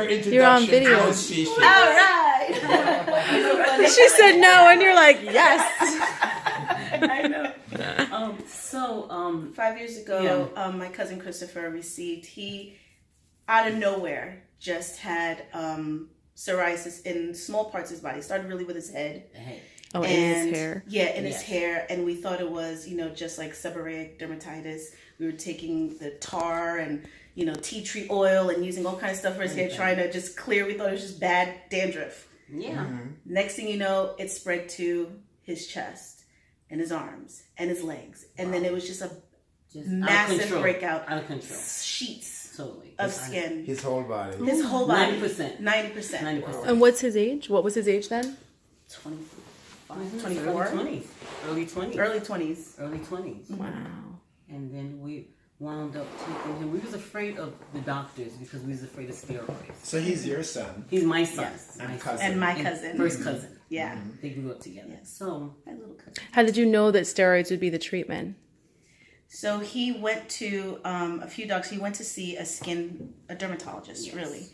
You're on video. NuSpecies. All right. She said no, and you're like, yes. I know. 5 years ago, my cousin Christopher he out of nowhere just had psoriasis in small parts of his body. It started really with his head. Oh, in his hair. Yeah, in his hair. And we thought it was, just like seborrheic dermatitis. We were taking the tar and, tea tree oil and using all kinds of stuff for his hair, trying to just clear. We thought it was just bad dandruff. Yeah. Mm-hmm. Next thing you know, it spread to his chest and his arms and his legs. And then it was just a massive breakout. Out of control. Sheets totally of skin. His whole body. His whole body. 90%. 90%. Wow. And what's his age? What was his age then? 25, 24. Early 20s. Early 20s. Early 20s. Wow. And then we wound up taking him. We was afraid of the doctors because we was afraid of steroids. So he's your son. He's my son. Yes. And My cousin. And my cousin. First cousin. Yeah. They grew up together. Yes. So My little cousin. How did you know that steroids would be the treatment? So he went to a few doctors. He went to see a dermatologist, really.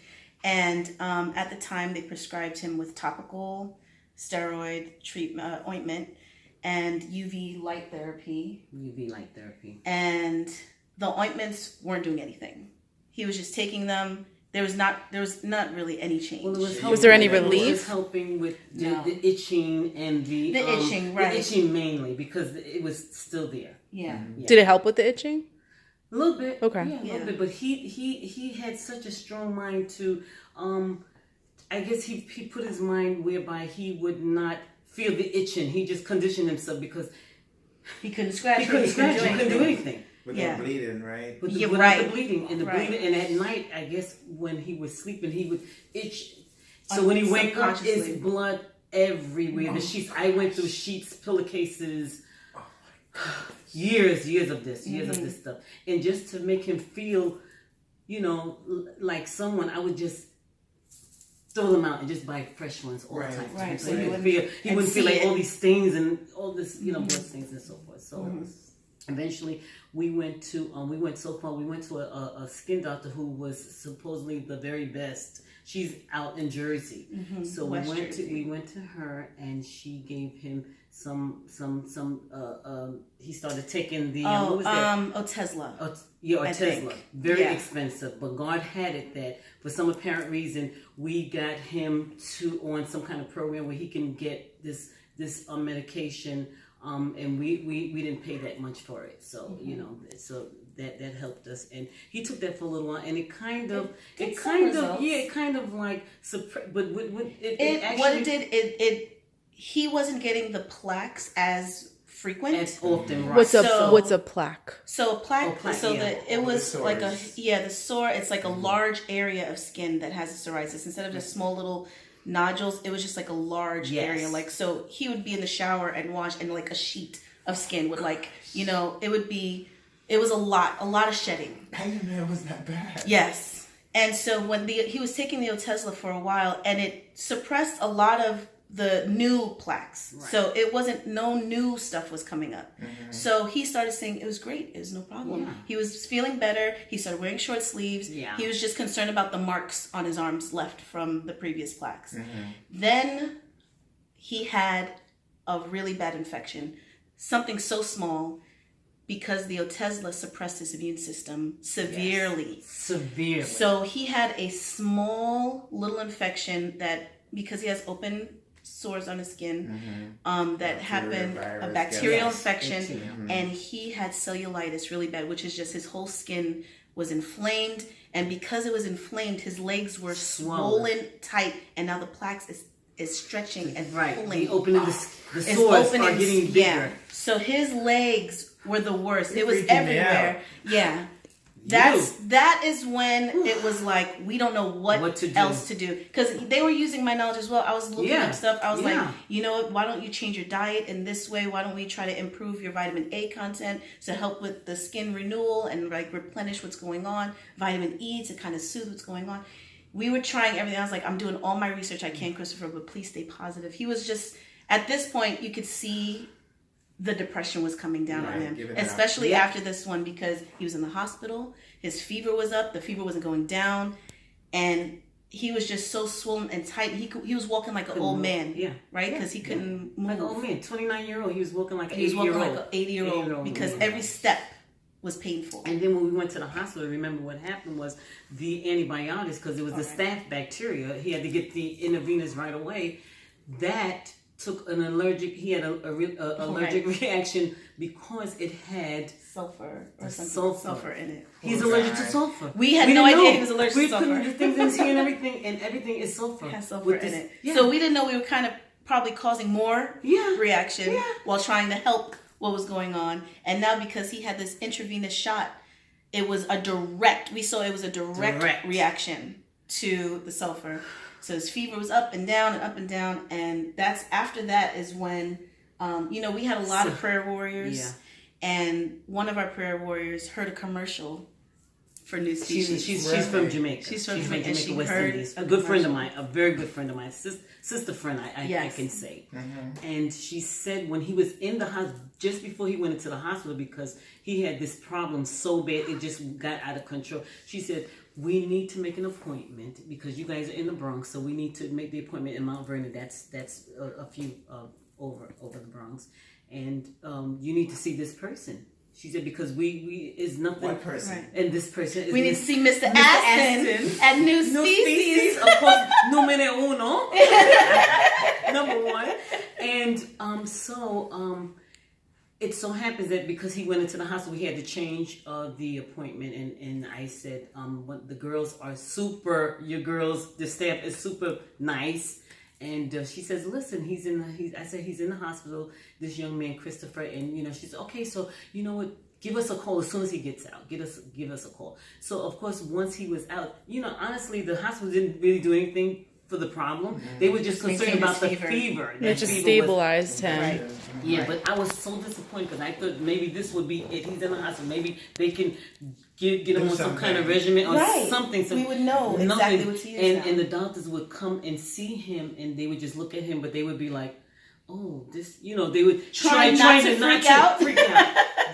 And at the time, they prescribed him with topical steroid treatment ointment and UV light therapy. UV light therapy. And the ointments weren't doing anything. He was just taking them. There was not really any change. Well, Was there any It was relief? helping with the itching and the itching, right? The itching mainly because it was still there. Yeah. Did it help with the itching? A little bit. Okay. Yeah, a little bit. But he had such a strong mind to I guess he put his mind whereby he would not feel the itching. He just conditioned himself because He couldn't scratch. he couldn't do anything. Without bleeding, right? With the, Yeah, without right. the bleeding and the Right. bleeding, and at night, I guess when he was sleeping, he would itch. So when he wake up, Subconsciously. it's blood everywhere. The sheets. I went through sheets, pillowcases, years of this stuff, and just to make him feel, like someone, I would just throw them out and just buy fresh ones all the time. Right. So he wouldn't feel like all these stains and all this, blood stains and so forth. So. Eventually, we went so far. We went to a skin doctor who was supposedly the very best. She's out in Jersey, so West we Jersey. went to her, and she gave him some. He started taking the what was that? Otezla. Or Tesla. think. Very Yeah. expensive, but God had it that for some apparent reason we got him on some kind of program where he can get this medication. And we didn't pay that much for it, so so that helped us, and he took that for a little while, and it kind of like but he wasn't getting the plaques as frequent. as often, right? What's a plaque? So a plaque, it was the like sores. the sore. It's like a large area of skin that has a psoriasis instead of just small little nodules. It was just like a large area. Like, so he would be in the shower and wash, and like a sheet of skin would it was a lot of shedding. I didn't know it was that bad. Yes. And so when he was taking the Otezla for a while, and it suppressed a lot of the new plaques. Right. So it wasn't, no new stuff was coming up. So he started saying it was great. It was no problem. Yeah. He was feeling better. He started wearing short sleeves. Yeah. He was just concerned about the marks on his arms left from the previous plaques. Then he had a really bad infection, something so small, because the Otezla suppressed his immune system severely. Yes. Severely. So he had a small little infection that, because he has open sores on his skin, that happened, a bacterial infection, and he had cellulitis really bad, which is just his whole skin was inflamed, and because it was inflamed, his legs were swollen tight, and now the plaques is stretching and pulling. Opening the sores are getting bigger. Yeah. So his legs were the worst. It was everywhere. Yeah. That is when it was like, we don't know what else to do, because they were using my knowledge as well. I was looking up stuff. I was like, you know what, why don't you change your diet in this way? Why don't we try to improve your vitamin A content to help with the skin renewal and like replenish what's going on, vitamin E to kind of soothe what's going on. We were trying everything. I was like, I'm doing all my research I can, Christopher, but please stay positive. He was just, at this point, you could see the depression was coming down on him, especially after this one, because he was in the hospital. His fever was up. The fever wasn't going down. And he was just so swollen and tight. He was walking like an old man. Yeah. Right? Because he couldn't move. Like an old man, 29-year-old. He was walking like an 80-year-old. He was walking like an 80-year-old because every step was painful. And then when we went to the hospital, remember what happened was the antibiotics, because it was the staph bacteria. He had to get the intravenous right away. That took an allergic. He had a allergic reaction because it had sulfur or something. Sulfur in it. He's allergic to sulfur. We had no idea he was allergic to sulfur. We put the things in his hair and everything is sulfur. It has sulfur in it. Yeah. So we didn't know we were kind of probably causing more reaction while trying to help what was going on. And now because he had this intravenous shot, it was a direct reaction to the sulfur. So his fever was up and down and up and down. And that's after that is when, we had a lot of prayer warriors. Yeah. And one of our prayer warriors heard a commercial for NuSpecies. She's from Jamaica. She's from Jamaica, and she West heard Indies. A good friend of mine, a very good friend of mine, sister friend, I can say. Mm-hmm. And she said when he was in the hospital, just before he went into the hospital, because he had this problem so bad, it just got out of control. She said, we need to make an appointment because you guys are in the Bronx, so we need to make the appointment in Mount Vernon. That's a few over the Bronx, and you need to see this person. She said because we is nothing. What person? Right. And this person is. We need to see Mr. Aston at NuSpecies. Of course, numero uno, number one, and so it so happens that because he went into the hospital, he had to change the appointment, and I said, what the girls are super. Your girls, the staff is super nice. And she says, listen, I said, he's in the hospital, this young man, Christopher. And, she said, okay, so you know what? Give us a call as soon as he gets out. Give us a call. So, of course, once he was out, honestly, the hospital didn't really do anything for the problem. Mm-hmm. They were just concerned about the fever. It just stabilized him. Right. Yeah, but I was so disappointed because I thought maybe this would be it. He's in the hospital. Maybe they can get him on some kind of regimen or something. So we would know exactly what to use. And the doctors would come and see him, and they would just look at him, but they would be like, "Oh, this," they would try not to freak out.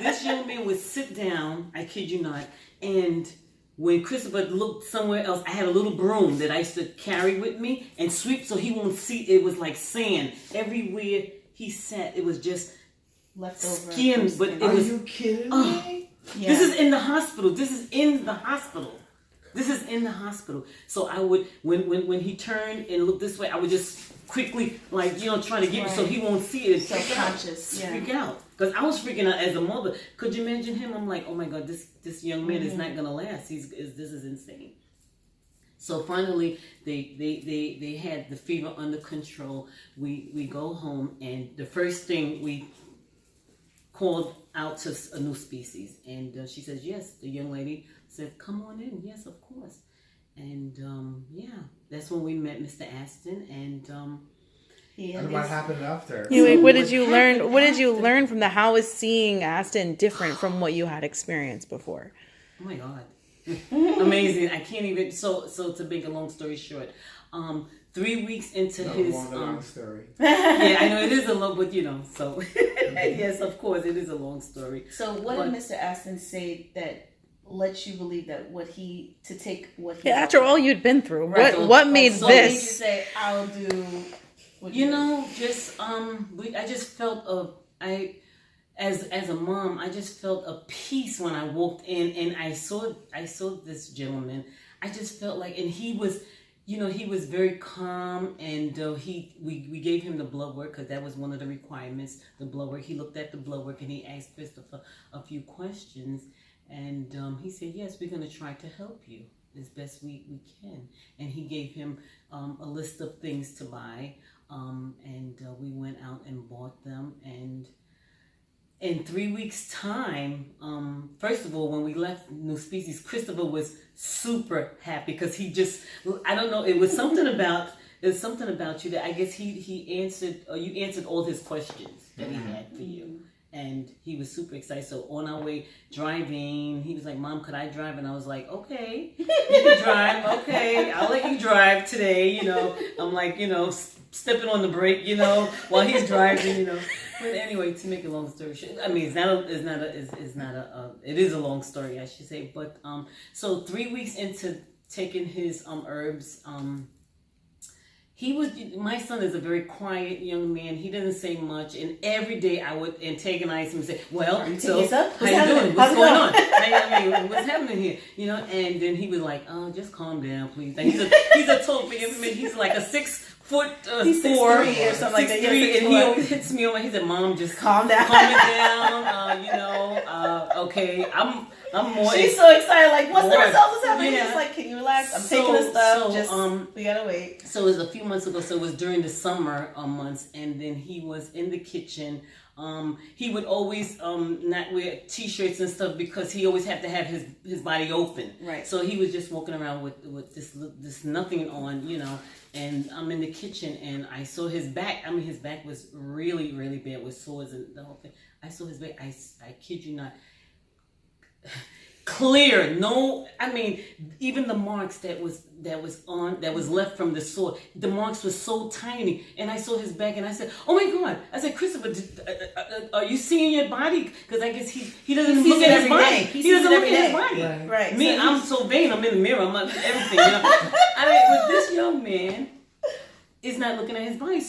This young man would sit down. I kid you not, and when Christopher looked somewhere else, I had a little broom that I used to carry with me and sweep so he won't see. It was like sand everywhere he sat. It was just leftover skin. But it was. Are you kidding me? Yeah. This is in the hospital. So I would, when he turned and looked this way, I would just quickly, try to get him so he won't see it. Self-conscious. Freak out. Because I was freaking out as a mother. Could you imagine him? I'm like, oh my God, this young man is not going to last. This is insane. So finally, they had the fever under control. We go home, and the first thing we called out to a NuSpecies, and she says yes. The young lady said, "Come on in." Yes, of course. And that's when we met Mr. Aston, and what happened after? What did you learn? What did you learn from the? How is seeing Aston different from what you had experienced before? Oh my God. Amazing. I can't even so to make a long story short, 3 weeks into his long story. Yeah, I know it is a long, but so yes, of course it is a long story. So what did Mr. Aston say that lets you believe that after all you'd been through, right. what made this? What made you say I'll do I just felt as a mom, I just felt a peace when I walked in and I saw this gentleman. I just felt like, and he was, he was very calm, and we gave him the blood work because that was one of the requirements, the blood work. He looked at the blood work and he asked Christopher a few questions, and he said, yes, we're going to try to help you as best we can. And he gave him a list of things to buy, and we went out and bought them, and in 3 weeks' time, first of all, when we left NuSpecies, Christopher was super happy because he just, I don't know, it was something about you that I guess he answered, or you answered all his questions that he had for you. And he was super excited. So on our way driving, he was like, "Mom, could I drive?" And I was like, "Okay, you can drive. Okay, I'll let you drive today." I'm like, stepping on the brake, while he's driving, But anyway, to make a long story short, I mean, it is a long story, I should say. But so 3 weeks into taking his herbs. My son is a very quiet young man. He doesn't say much, and every day I would antagonize him and say, "Well, so how you doing? What's going on? What's happening here?" And then he was like, "Oh, just calm down, please." And he's a total he's like a 6 foot he's 4 or something like that. and he always hits me over. He said, "Mom, just calm down, okay, I'm more." She's so excited, like, what's the result? What's happening? He's like, "Can you relax? I'm taking this stuff. We gotta wait." So it was a few months ago. So it was during the summer months, and then he was in the kitchen. He would always not wear t-shirts and stuff because he always had to have his body open. Right. So he was just walking around with this nothing on, And I'm in the kitchen and I saw his back. I mean, his back was really, really bad with sores and the whole thing. I saw his back. I kid you not. Clear, no. I mean, even the marks that was left from the sword, the marks were so tiny. And I saw his back, and I said, "Oh my God!" I said, "Christopher, are you seeing your body?" Because I guess he doesn't look at his body. He doesn't look at his body. Right. Me, so I'm so vain. I'm in the mirror. I'm like everything. I mean, with this young man, is not looking at his body.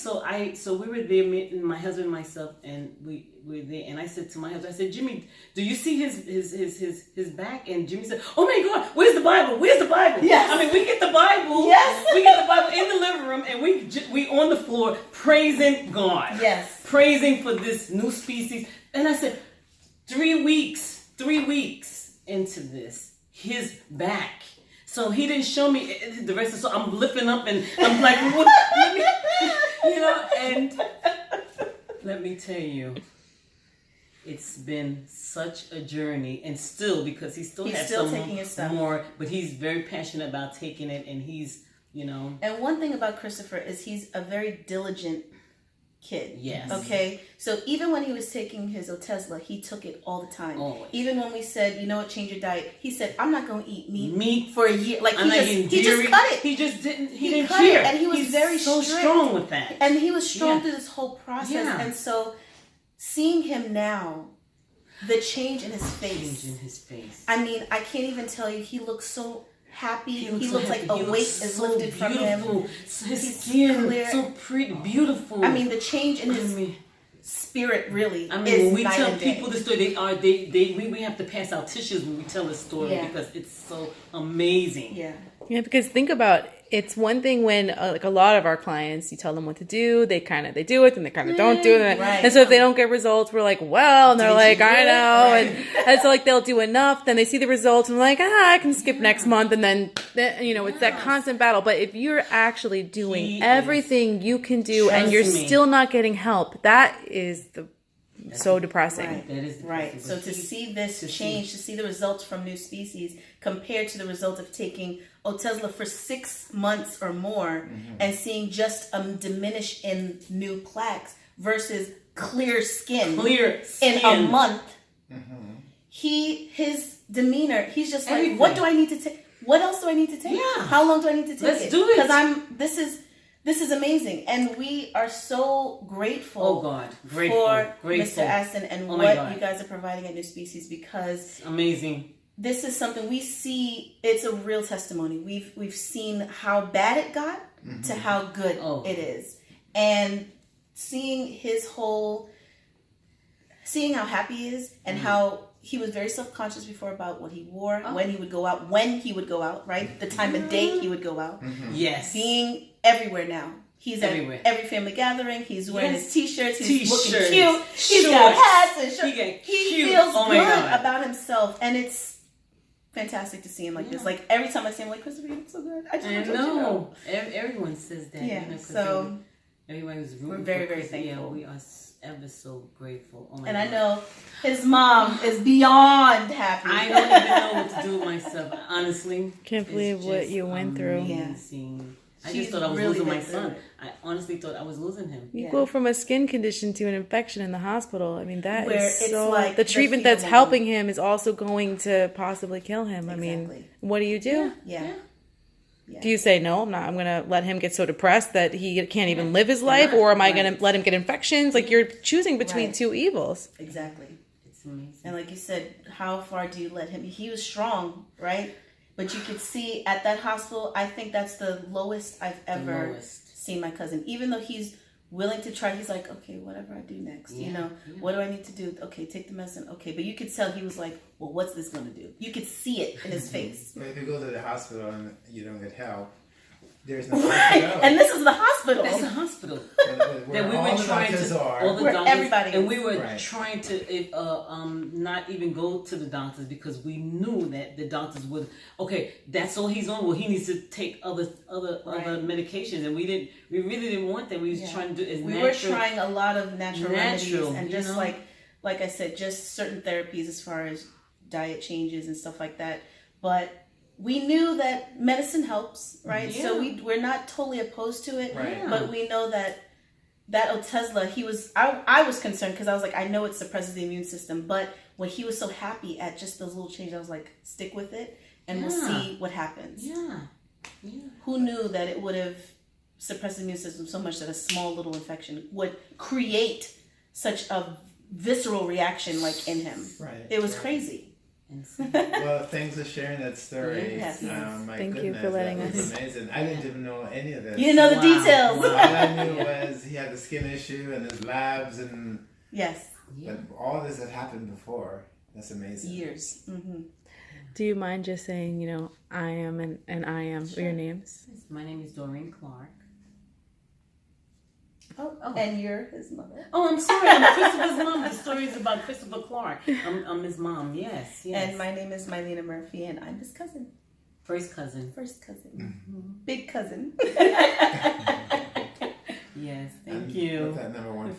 So we were there, my husband and myself, and we were there. And I said to my husband, I said, "Jimmy, do you see his back?" And Jimmy said, "Oh my God, where's the Bible? Where's the Bible?" Yes. I mean, we get the Bible. Yes. We get the Bible in the living room, and we on the floor praising God. Yes. Praising for this new species. And I said, 3 weeks into this, his back. So he didn't show me the rest of. So I'm lifting up and I'm like, what? And let me tell you, it's been such a journey, and still because he's still taking his stuff more, but he's very passionate about taking it, and he's And one thing about Christopher is he's a very diligent kid. Yes. Okay. So even when he was taking his Otezla, he took it all the time. Always. Even when we said, change your diet, he said, "I'm not going to eat meat for a year." Like he just cut it. He just didn't. He didn't cut care. it, and he was He's very so strict. strong with that. And he was strong through this whole process. Yeah. And so seeing him now, the change in his face. I mean, I can't even tell you. He looks so happy. He looks like a weight is lifted from him. His skin clear. so pretty, beautiful. I mean, the change in his spirit really. I mean, when we tell people the story, we have to pass out tissues when we tell the story because it's so amazing. Yeah. Yeah, because think about it's one thing when like a lot of our clients, you tell them what to do, they do it, and they kind of don't do it, right. And so if they don't get results, we're like, well, and they're like, I know, right. and so like they'll do enough, then they see the results, and like, I can skip next month, and then it's that constant battle. But if you're actually doing everything you can do, and you're still not getting help, that is so depressing. Right. That is depressing. Right. So to see this change, to see the results from NuSpecies compared to the result of taking Otezla for 6 months or more and seeing just diminish in new plaques versus clear skin in a month, his demeanor, he's just like, what do I need to take? What else do I need to take? Yeah. How long do I need to take Let's do it. Because this is amazing, and we are so grateful. Oh God, grateful for grateful. Mr. Aston and what you guys are providing at NuSpecies, because it's amazing. This is something we see. It's a real testimony. We've seen how bad it got to how good it is, and seeing how happy he is, and how he was very self-conscious before about what he wore, when he would go out, right? The time of day he would go out. Yes. Being everywhere now. He's everywhere. At every family gathering. He's wearing his t-shirts. He's looking cute. He's got hats and shirts. He feels good about himself, and it's fantastic to see him like this. Like every time I see him, like, "Christopher, you look so good." I know. Everyone says that. Yeah. So everyone was rooting. We're very, very thankful. Yeah, we are ever so grateful. Oh my and God. I know his mom is beyond happy. I don't even know what to do with myself. Honestly, Can't believe what you went through. Amazing. I She's just thought I was really losing my been son. through it. I honestly thought I was losing him. You go from a skin condition to an infection in the hospital. I mean, that Where is it's so. like the treatment the that's feeling. helping him is also going to possibly kill him. I mean, Exactly. what do you do? Yeah. Do you say no? I'm going to let him get so depressed that he can't even live his life, or am I going to let him get infections? Like you're choosing between two evils. Exactly. It's amazing. And like you said, how far do you let him? He was strong, right? But you could see at that hospital, I think that's the lowest I've ever seen my cousin. Even though he's willing to try, he's like, okay, whatever I do next, what do I need to do? Okay, take the medicine. Okay, but you could tell he was like, well, what's this going to do? You could see it in his face. If you go to the hospital and you don't get help, there's no place Right, to go. and this is the hospital. That's the hospital. Where That we all were the trying doctors to, are. all the Where doctors, everybody and is. we were Right. trying to not even go to the doctors because we knew that the doctors would. Okay, that's all he's on. Well, he needs to take other medications, and we really didn't want that. We was trying to do as we natural. were trying a lot of natural remedies, and just know? like I said, just certain therapies as far as diet changes and stuff like that. But we knew that medicine helps, right? Yeah. So we're not totally opposed to it, Right. but we know that Otezla, I was concerned because I was like, I know it suppresses the immune system, but when he was so happy at just those little changes, I was like, stick with it and we'll see what happens. Yeah. Who knew that it would have suppressed the immune system so much that a small little infection would create such a visceral reaction like in him? Right. It was crazy. Well, thanks for sharing that story. Yes. My Thank you goodness, for letting that was us. amazing. I didn't even know any of this. You didn't know the details. All I knew was he had the skin issue and his labs and Yes. but all this had happened before. That's amazing. Years. Mm-hmm. Do you mind just saying, I am and I am your names? My name is Doreen Clark. Oh, and you're his mother. Oh, I'm sorry. I'm Christopher's mom. The story is about Christopher Clark. I'm his mom. Yes. And my name is Mylena Murphy, and I'm his cousin. First cousin. First cousin. Big cousin. Yes. Thank you. With that number one